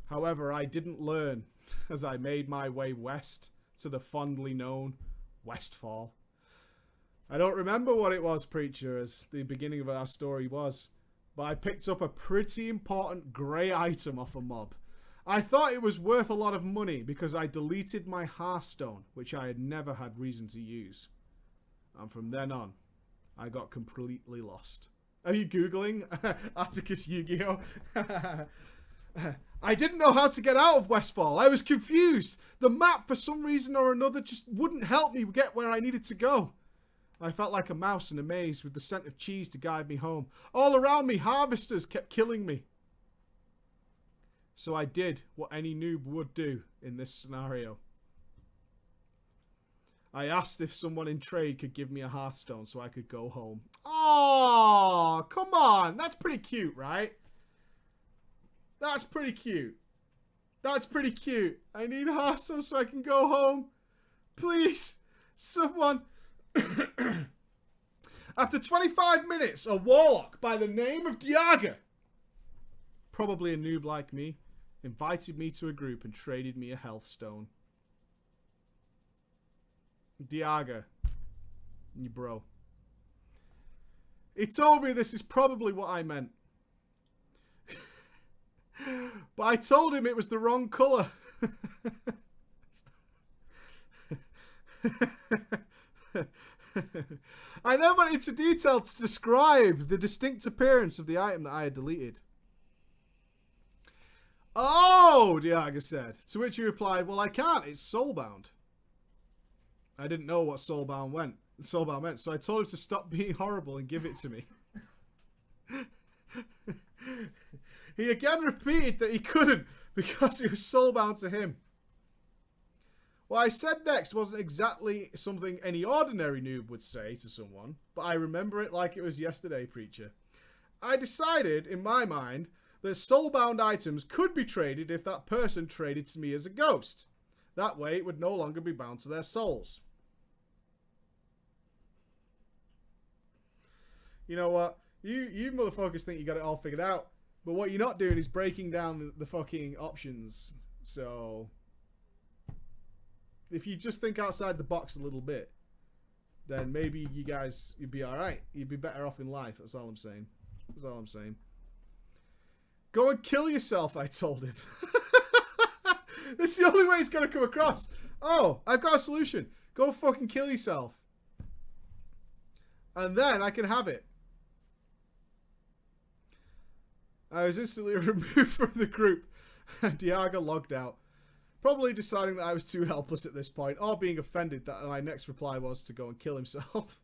Speaker 1: However, I didn't learn as I made my way west to the fondly known Westfall. I don't remember what it was, Preacher, as the beginning of our story was, but I picked up a pretty important grey item off a mob. I thought it was worth a lot of money because I deleted my Hearthstone, which I had never had reason to use. And from then on, I got completely lost. Are you Googling Atticus Yu-Gi-Oh? I didn't know how to get out of Westfall. I was confused. The map, for some reason or another, just wouldn't help me get where I needed to go. I felt like a mouse in a maze with the scent of cheese to guide me home. All around me, harvesters kept killing me. So I did what any noob would do in this scenario. I asked if someone in trade could give me a Hearthstone so I could go home. Oh, come on. That's pretty cute, right? That's pretty cute. That's pretty cute. I need a Hearthstone so I can go home. Please, someone. After 25 minutes, a warlock by the name of Daria, probably a noob like me, invited me to a group and traded me a health stone. Daria, you bro. He told me this is probably what I meant. But I told him it was the wrong colour. I then went into detail to describe the distinct appearance of the item that I had deleted. Oh, Daria said. To which he replied, well, I can't. It's soulbound. I didn't know what soulbound meant, so I told him to stop being horrible and give it to me. He again repeated that he couldn't because it was soulbound to him. What I said next wasn't exactly something any ordinary noob would say to someone, but I remember it like it was yesterday, preacher. I decided, in my mind, that soulbound items could be traded if that person traded to me as a ghost. That way, it would no longer be bound to their souls. You know what? You motherfuckers think you got it all figured out, but what you're not doing is breaking down the fucking options. So, if you just think outside the box a little bit, then maybe you'd be alright. You'd be better off in life. That's all I'm saying. That's all I'm saying. Go and kill yourself, I told him. This is the only way it's going to come across. Oh, I've got a solution. Go fucking kill yourself. And then I can have it. I was instantly removed from the group. Daria logged out. Probably deciding that I was too helpless at this point, or being offended that my next reply was to go and kill himself.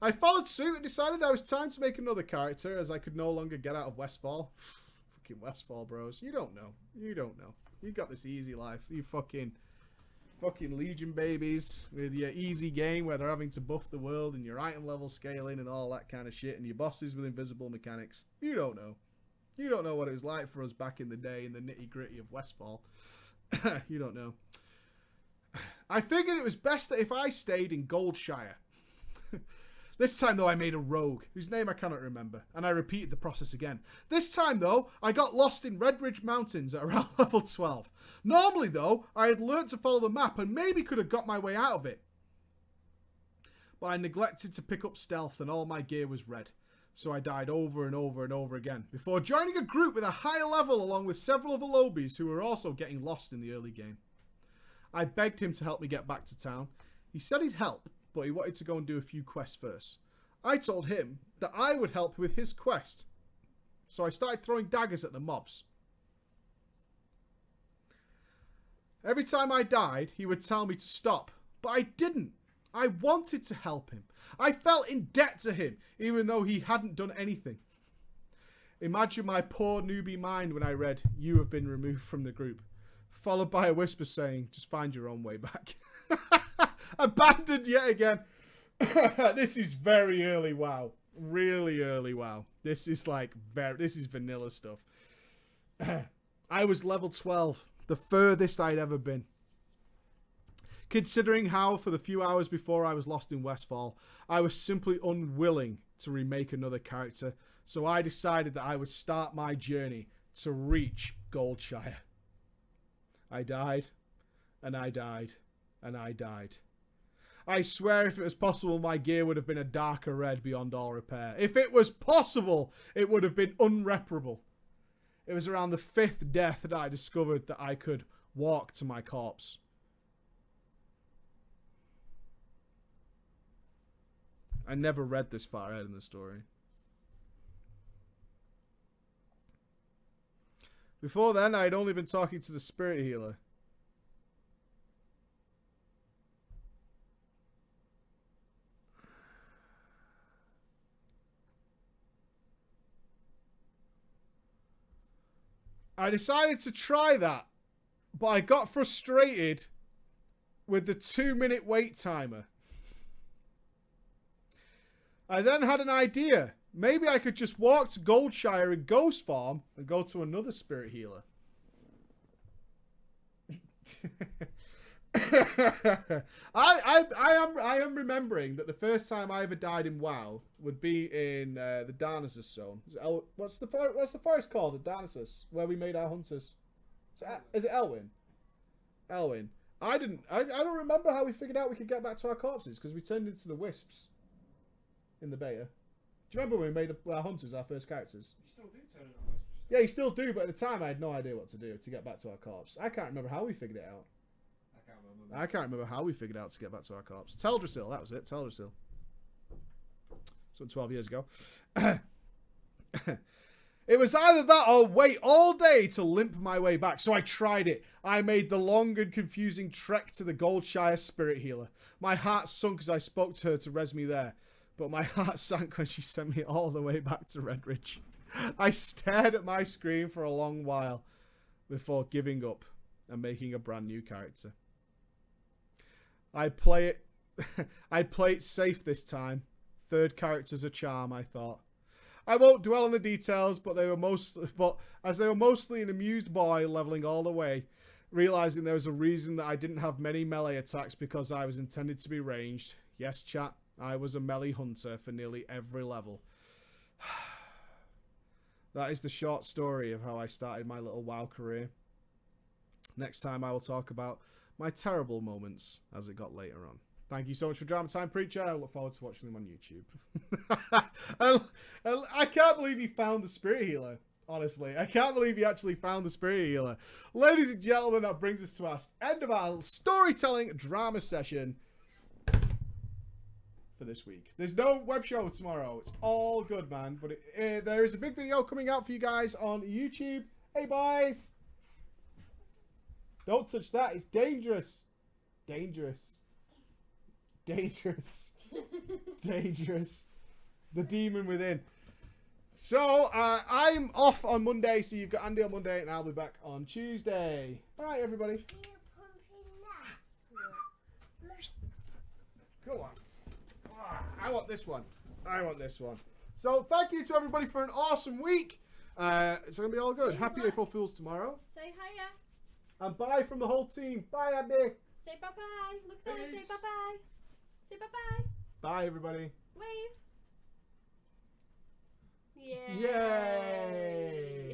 Speaker 1: I followed suit and decided it was time to make another character, as I could no longer get out of Westfall. Fucking Westfall, bros. You don't know. You don't know. You got this easy life. You fucking Legion babies with your easy game where they're having to buff the world and your item level scaling and all that kind of shit, and your bosses with invisible mechanics. You don't know. You don't know what it was like for us back in the day in the nitty-gritty of Westfall. You don't know. I figured it was best that if I stayed in Goldshire. This time, though, I made a rogue, whose name I cannot remember, and I repeated the process again. This time, though, I got lost in Redbridge Mountains at around level 12. Normally, though, I had learnt to follow the map and maybe could have got my way out of it. But I neglected to pick up stealth and all my gear was red. So I died over and over and over again, before joining a group with a higher level along with several other lobies who were also getting lost in the early game. I begged him to help me get back to town. He said he'd help, but he wanted to go and do a few quests first. I told him that I would help with his quest. So I started throwing daggers at the mobs. Every time I died, he would tell me to stop, but I didn't. I wanted to help him. I felt in debt to him, even though he hadn't done anything. Imagine my poor newbie mind when I read, "You have been removed from the group," followed by a whisper saying, "Just find your own way back." Abandoned yet again. This is very early WoW. Really early WoW. This is like this is vanilla stuff. I was level 12, the furthest I'd ever been. Considering how, for the few hours before I was lost in Westfall, I was simply unwilling to remake another character, so I decided that I would start my journey to reach Goldshire. I died, and I died, and I died. I swear if it was possible, my gear would have been a darker red beyond all repair. If it was possible, it would have been unreparable. It was around the 5th death that I discovered that I could walk to my corpse. I never read this far ahead in the story. Before then, I had only been talking to the spirit healer. I decided to try that, but I got frustrated with the 2-minute wait timer. I then had an idea. Maybe I could just walk to Goldshire in Ghost Farm and go to another spirit healer. I am remembering that the first time I ever died in WoW would be in the Darnassus zone. What's the forest called? The Darnassus, where we made our hunters. Is it Elwyn? Elwyn. I don't remember how we figured out we could get back to our corpses because we turned into the wisps in the beta. Do you remember when we made our hunters our first characters?
Speaker 2: You still do turn into wisps.
Speaker 1: Yeah, you still do, but at the time I had no idea what to do to get back to our corpse. I can't remember how we figured it out. I can't remember how we figured out to get back to our corpse. Teldrassil, that was it. Teldrassil. So 12 years ago. It was either that or wait all day to limp my way back, so I tried it. I made the long and confusing trek to the Goldshire Spirit Healer. My heart sunk as I spoke to her to res me there, but my heart sank when she sent me all the way back to Redridge. I stared at my screen for a long while before giving up and making a brand new character. I'd play it safe this time. Third character's a charm, I thought. I won't dwell on the details, but as they were mostly an amused boy leveling all the way, realizing there was a reason that I didn't have many melee attacks because I was intended to be ranged. Yes, chat, I was a melee hunter for nearly every level. That is the short story of how I started my little WoW career. Next time I will talk about my terrible moments as it got later on. Thank you so much for Drama Time Preacher. I look forward to watching them on YouTube. I can't believe he found the Spirit Healer. Honestly, I can't believe he actually found the Spirit Healer. Ladies and gentlemen, that brings us to our end of our storytelling drama session for this week. There's no web show tomorrow. It's all good, man. But there is a big video coming out for you guys on YouTube. Hey, boys. Don't touch that. It's dangerous. Dangerous. Dangerous. Dangerous. The demon within. So, I'm off on Monday, so you've got Andy on Monday, and I'll be back on Tuesday. Bye, everybody. Go on. I want this one. I want this one. So, thank you to everybody for an awesome week. It's going to be all good. Happy April Fools tomorrow.
Speaker 3: Say hiya.
Speaker 1: And bye from the whole team. Bye, Andy.
Speaker 3: Say bye-bye. Look down and say bye-bye. Say bye-bye.
Speaker 1: Bye, everybody.
Speaker 3: Wave. Yay.
Speaker 1: Yay.